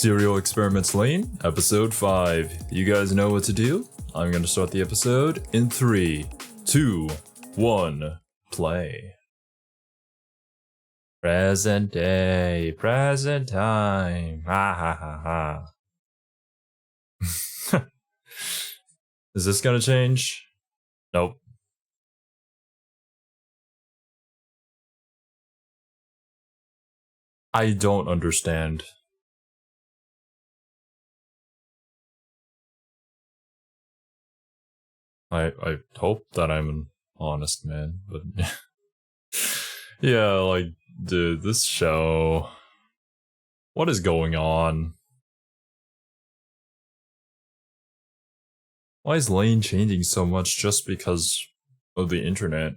Serial Experiments Lain, episode 5. You guys know what to do? I'm gonna start the episode in 3, 2, 1, play. Present day, present time, ha ha ha ha. Is this gonna change? Nope. I don't understand. I hope that I'm an honest man, but yeah, like, dude, this show. What is going on? Why is Lane changing so much just because of the internet?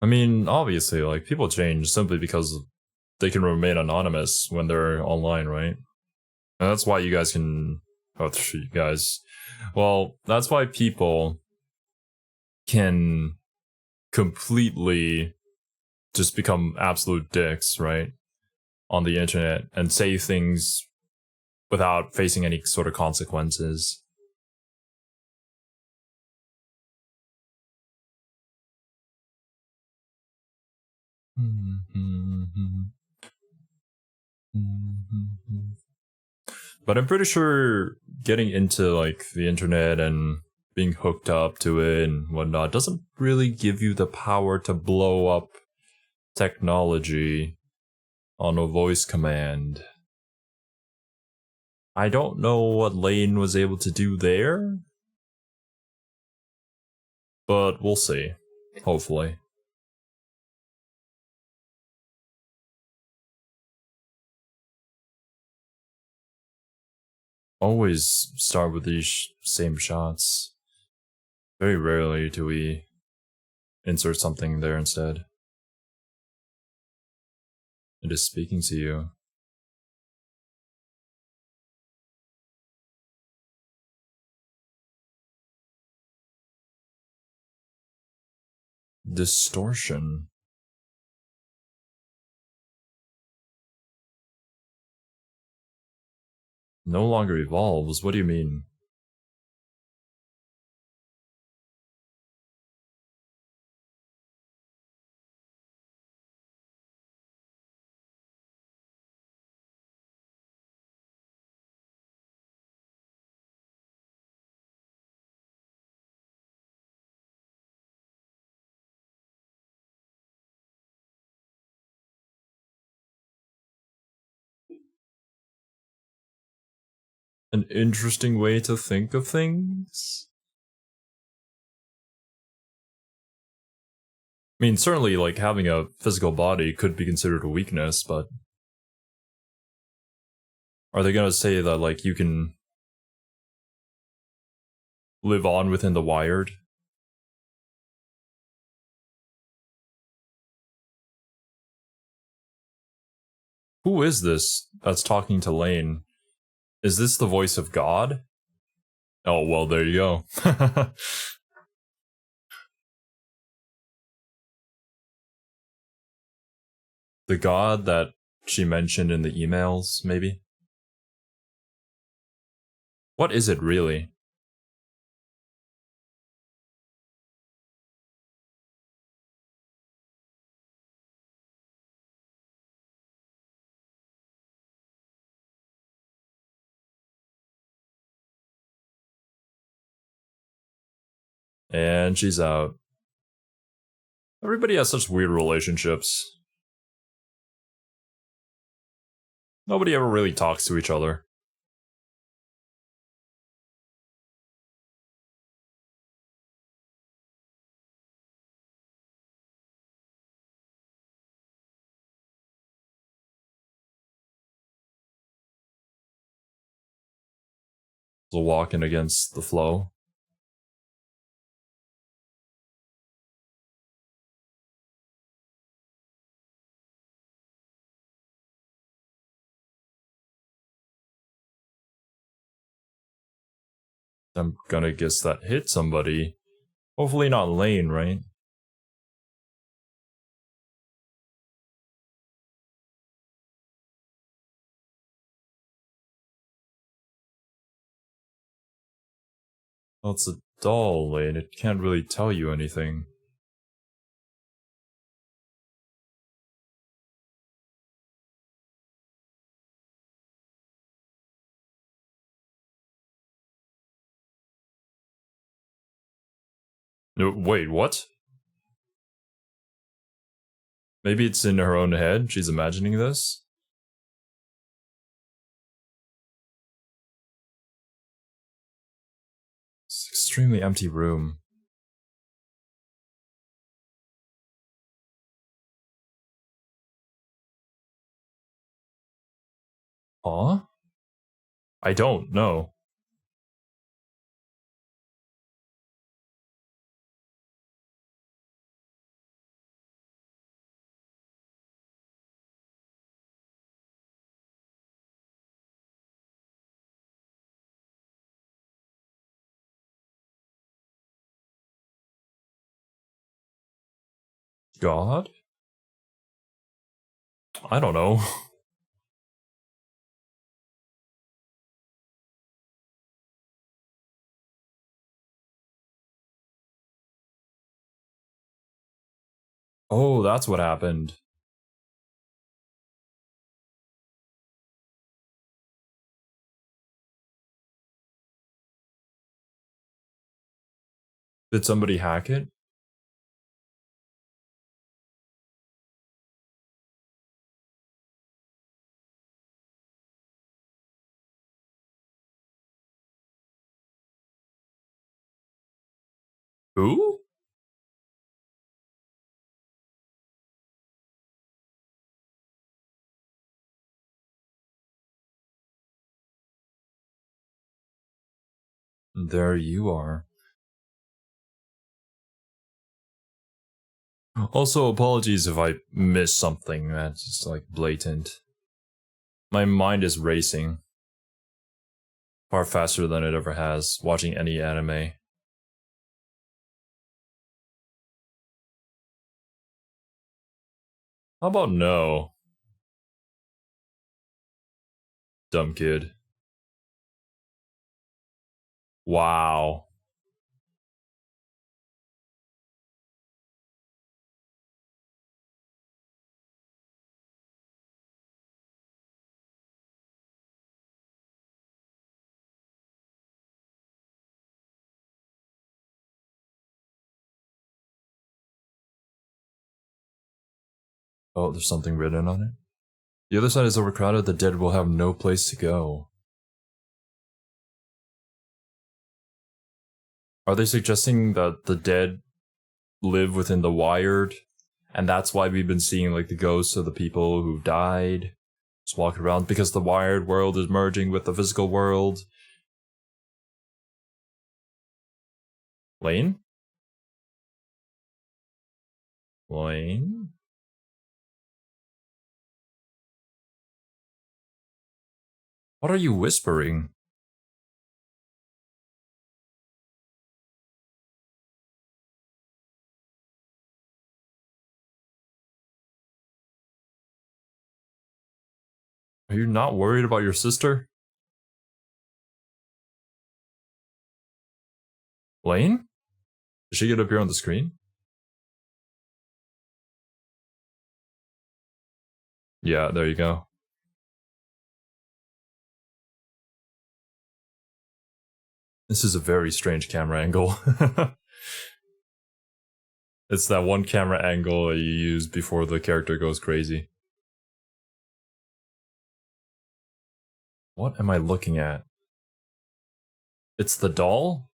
I mean, obviously, like, people change simply because they can remain anonymous when they're online, right? And that's why you guys can... Oh, you guys. Well, that's why people can completely just become absolute dicks, right? On the internet and say things without facing any sort of consequences. But I'm pretty sure getting into, like, the internet and being hooked up to it and whatnot doesn't really give you the power to blow up technology on a voice command. I don't know what Lane was able to do there, but we'll see. Hopefully. Always start with these same shots. Very rarely do we insert something there instead. It is speaking to you. Distortion. No longer evolves? What do you mean? An interesting way to think of things? I mean, certainly, like, having a physical body could be considered a weakness, but... Are they gonna say that, like, you can live on within the wired? Who is this that's talking to Lane? Is this the voice of God? Oh, well, there you go. The God that she mentioned in the emails, maybe? What is it really? And she's out. Everybody has such weird relationships. Nobody ever really talks to each other. So walking against the flow. I'm gonna guess that hit somebody. Hopefully not Lane, right? Well, it's a doll, Lane. It can't really tell you anything. No, wait, what? Maybe it's in her own head. She's imagining this? It's an extremely empty room. Huh? I don't know. God? I don't know. Oh, that's what happened. Did somebody hack it? Who? There you are. Also, apologies if I missed something that's just like blatant. My mind is racing. Far faster than it ever has, watching any anime. How about no? Dumb kid. Wow. Oh, there's something written on it. The other side is overcrowded, the dead will have no place to go. Are they suggesting that the dead live within the wired? And that's why we've been seeing like the ghosts of the people who died just walking around, because the wired world is merging with the physical world. Lane? Lane? What are you whispering? Are you not worried about your sister? Lane? Is she gonna appear on the screen? Yeah, there you go. This is a very strange camera angle. It's that one camera angle that you use before the character goes crazy. What am I looking at? It's the doll?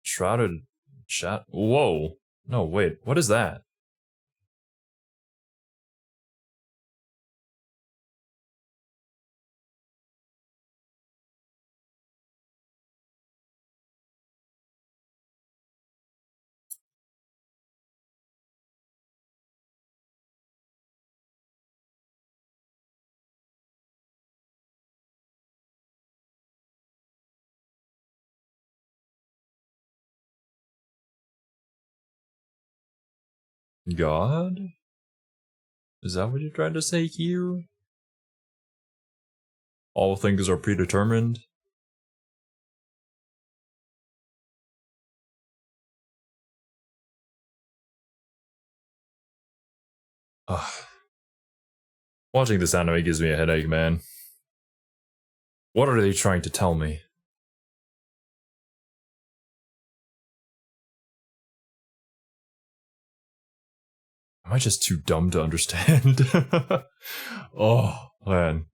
Shrouded chat? Whoa. No, wait, what is that? God? Is that what you're trying to say here? All things are predetermined? Ugh. Watching this anime gives me a headache, man. What are they trying to tell me? Am I just too dumb to understand? Oh, man.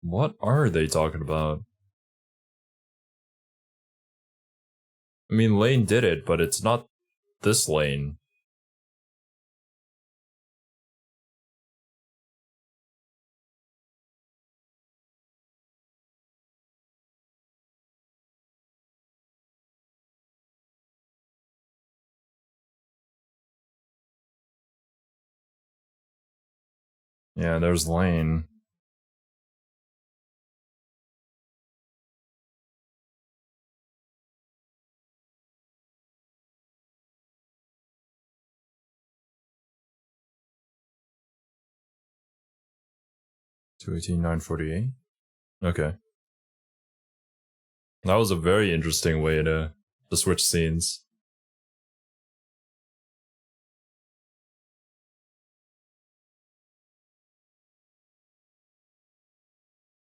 What are they talking about? I mean, Lane did it, but it's not this Lane. Yeah, there's Lane. $218,948. Okay. That was a very interesting way to switch scenes.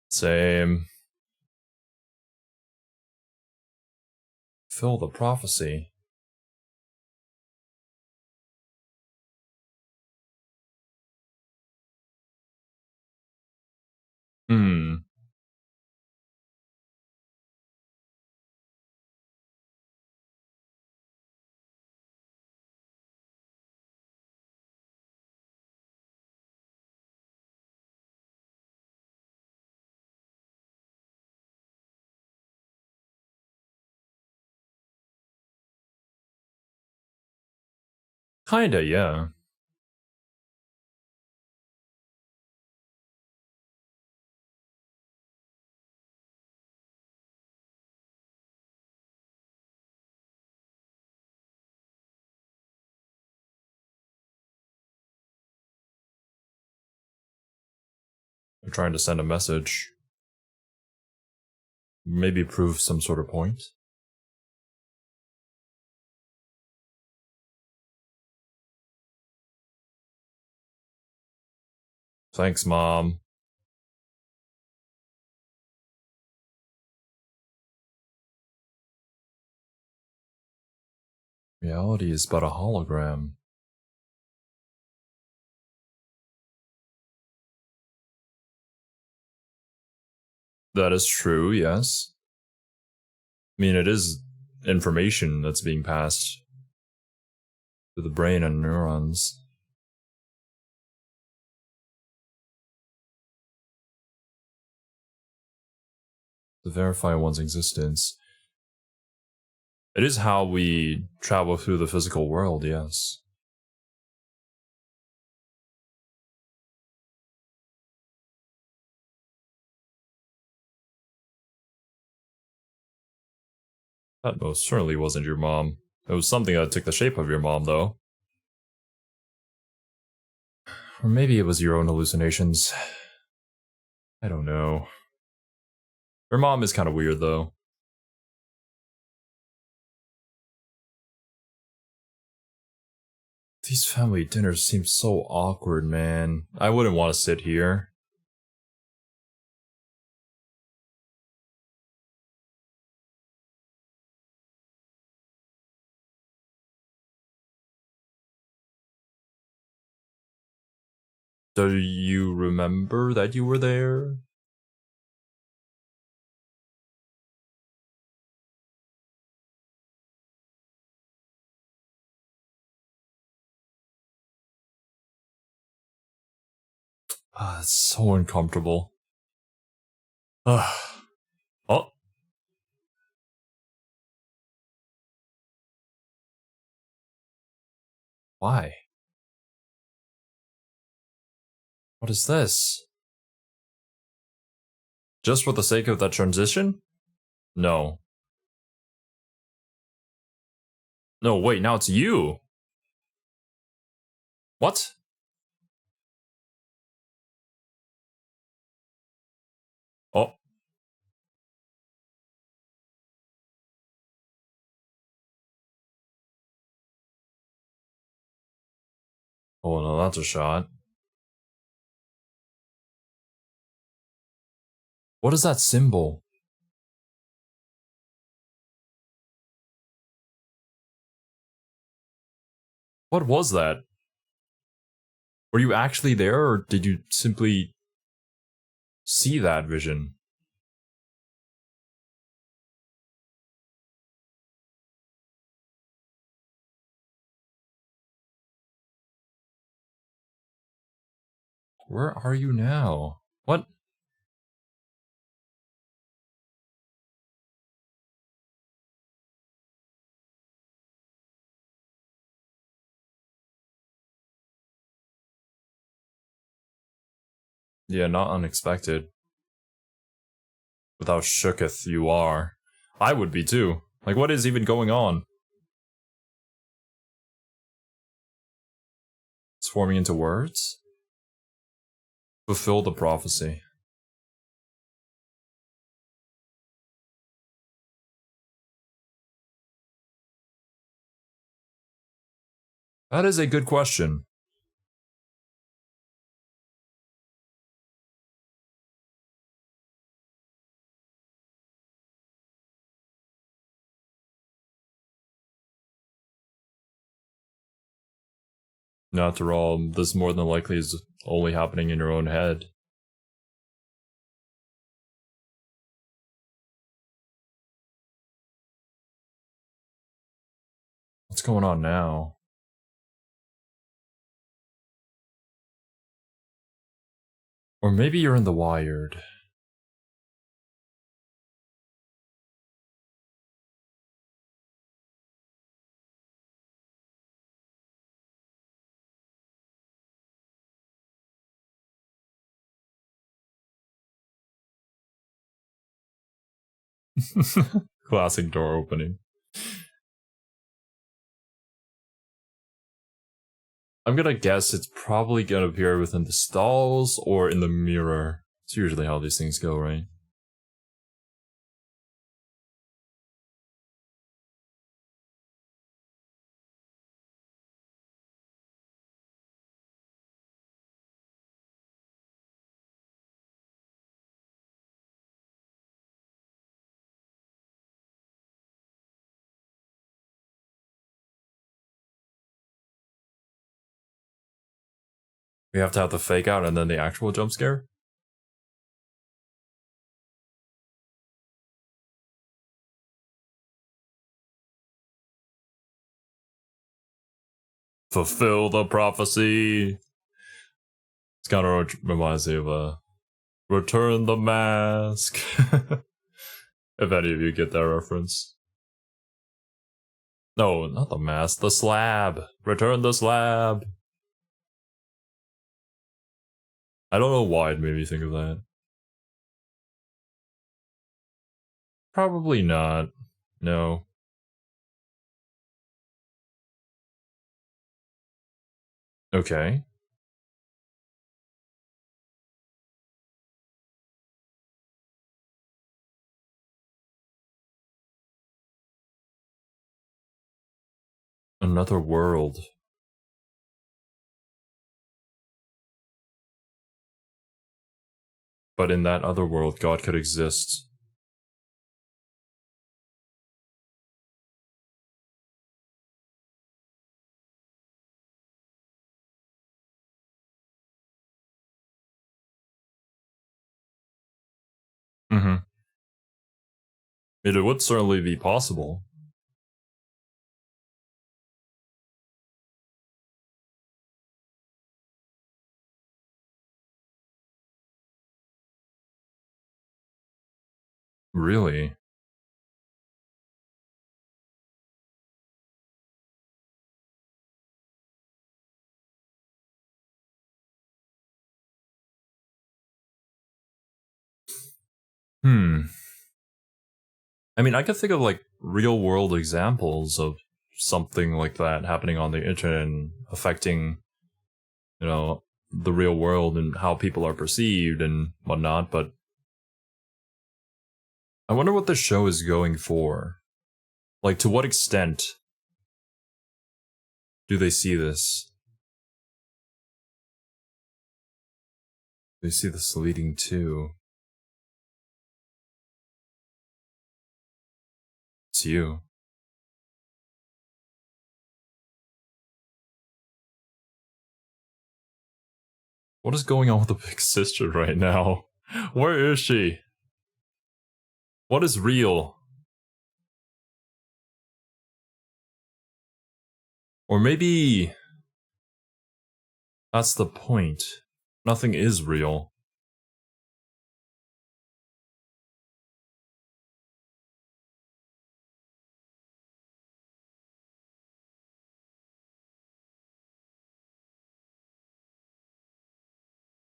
Same. Fill the prophecy. Hmm. Kinda, yeah. I'm trying to send a message. Maybe prove some sort of point. Thanks, Mom. Reality is but a hologram. That is true, yes. I mean, it is information that's being passed to the brain and neurons. To verify one's existence. It is how we travel through the physical world, yes. That most certainly wasn't your mom. It was something that took the shape of your mom, though. Or maybe it was your own hallucinations. I don't know. Her mom is kind of weird, though. These family dinners seem so awkward, man. I wouldn't want to sit here. Do you remember that you were there? Ah, it's so uncomfortable. Ugh. Oh. Why? What is this? Just for the sake of that transition? No. No, wait, now it's you! What? Oh. Oh no, that's a shot. What is that symbol? What was that? Were you actually there, or did you simply see that vision? Where are you now? What? Yeah, not unexpected. With how shooketh you are. I would be too. Like, what is even going on? It's forming into words? Fulfill the prophecy. That is a good question. After all, this more than likely is only happening in your own head. What's going on now? Or maybe you're in the wired. Classic door opening. I'm gonna guess it's probably gonna appear within the stalls or in the mirror. It's usually how these things go, right? We have to have the fake out and then the actual jump scare? Fulfill the prophecy! It's kind of reminds me of Return the Mask. If any of you get that reference. No, not the mask, the slab. Return the slab. I don't know why it made me think of that. Probably not. No. Okay. Another world. But in that other world, God could exist. Mm-hmm. It would certainly be possible. Really? I mean, I could think of like real world examples of something like that happening on the internet and affecting, you know, the real world and how people are perceived and whatnot, but I wonder what the show is going for. Like, to what extent do they see this? They see this leading to... It's you. What is going on with the big sister right now? Where is she? What is real? Or maybe that's the point. Nothing is real.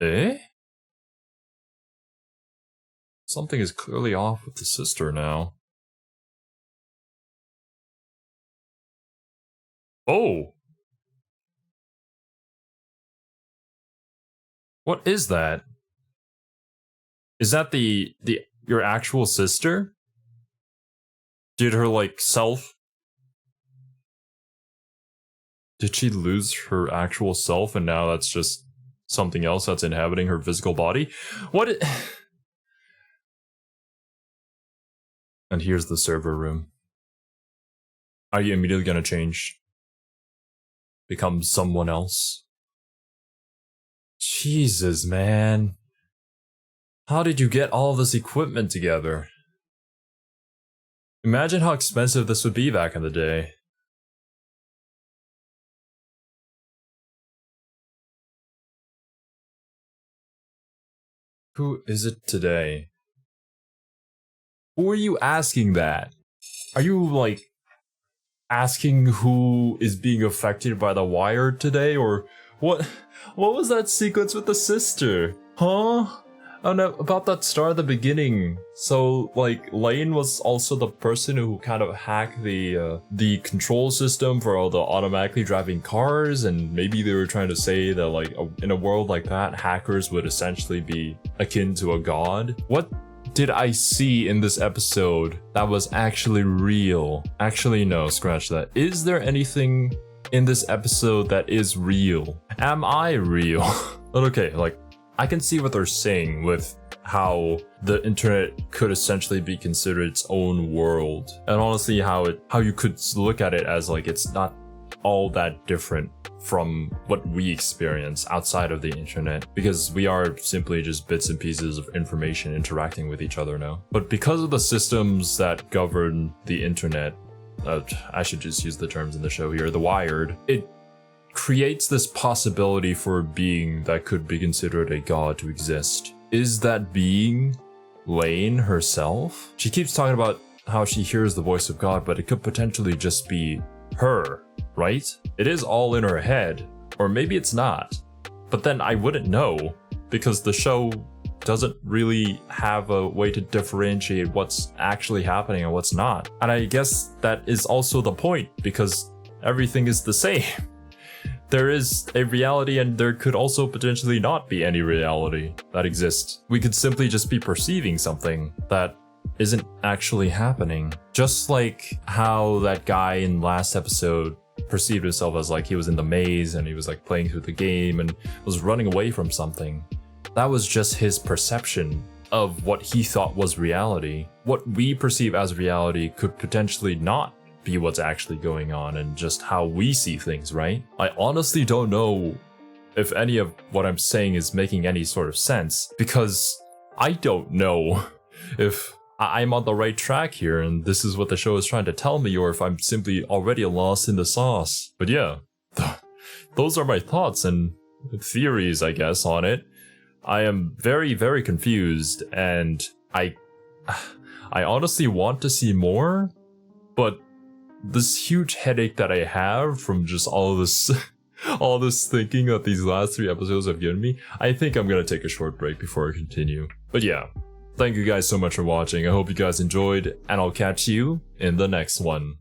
Eh? Something is clearly off with the sister now. Oh! What is that? Is that your actual sister? Did her, like, self... Did she lose her actual self and now that's just something else that's inhabiting her physical body? What And here's the server room. Are you immediately gonna change? Become someone else? Jesus, man. How did you get all this equipment together? Imagine how expensive this would be back in the day. Who is it today? Who are you asking that? Are you, like, asking who is being affected by the wire today, or what? What was that sequence with the sister? Huh? Oh no, about that star at the beginning. So, like, Lain was also the person who kind of hacked the control system for all the automatically driving cars, and maybe they were trying to say that, like, in a world like that, hackers would essentially be akin to a god. What did I see in this episode that was actually real? Actually, no, scratch that. Is there anything in this episode that is real? Am I real? But okay, like, I can see what they're saying with how the internet could essentially be considered its own world. And honestly, how you could look at it as, like, it's not all that different from what we experience outside of the internet, because we are simply just bits and pieces of information interacting with each other now. But because of the systems that govern the internet, I should just use the terms in the show here, the wired, it creates this possibility for a being that could be considered a god to exist. Is that being Lain herself? She keeps talking about how she hears the voice of God, but it could potentially just be her, right? It is all in her head, or maybe it's not. But then I wouldn't know, because the show doesn't really have a way to differentiate what's actually happening and what's not. And I guess that is also the point, because everything is the same. There is a reality, and there could also potentially not be any reality that exists. We could simply just be perceiving something that isn't actually happening. Just like how that guy in last episode perceived himself as, like, he was in the maze and he was, like, playing through the game and was running away from something. That was just his perception of what he thought was reality. What we perceive as reality could potentially not be what's actually going on, and just how we see things, right? I honestly don't know if any of what I'm saying is making any sort of sense, because I don't know if I'm on the right track here and this is what the show is trying to tell me, or if I'm simply already lost in the sauce. But yeah, those are my thoughts and theories, I guess, on it. I am very, very confused, and I honestly want to see more, but this huge headache that I have from just all this all this thinking that these last 3 episodes have given me, I think I'm gonna take a short break before I continue. But yeah, thank you guys so much for watching. I hope you guys enjoyed, and I'll catch you in the next one.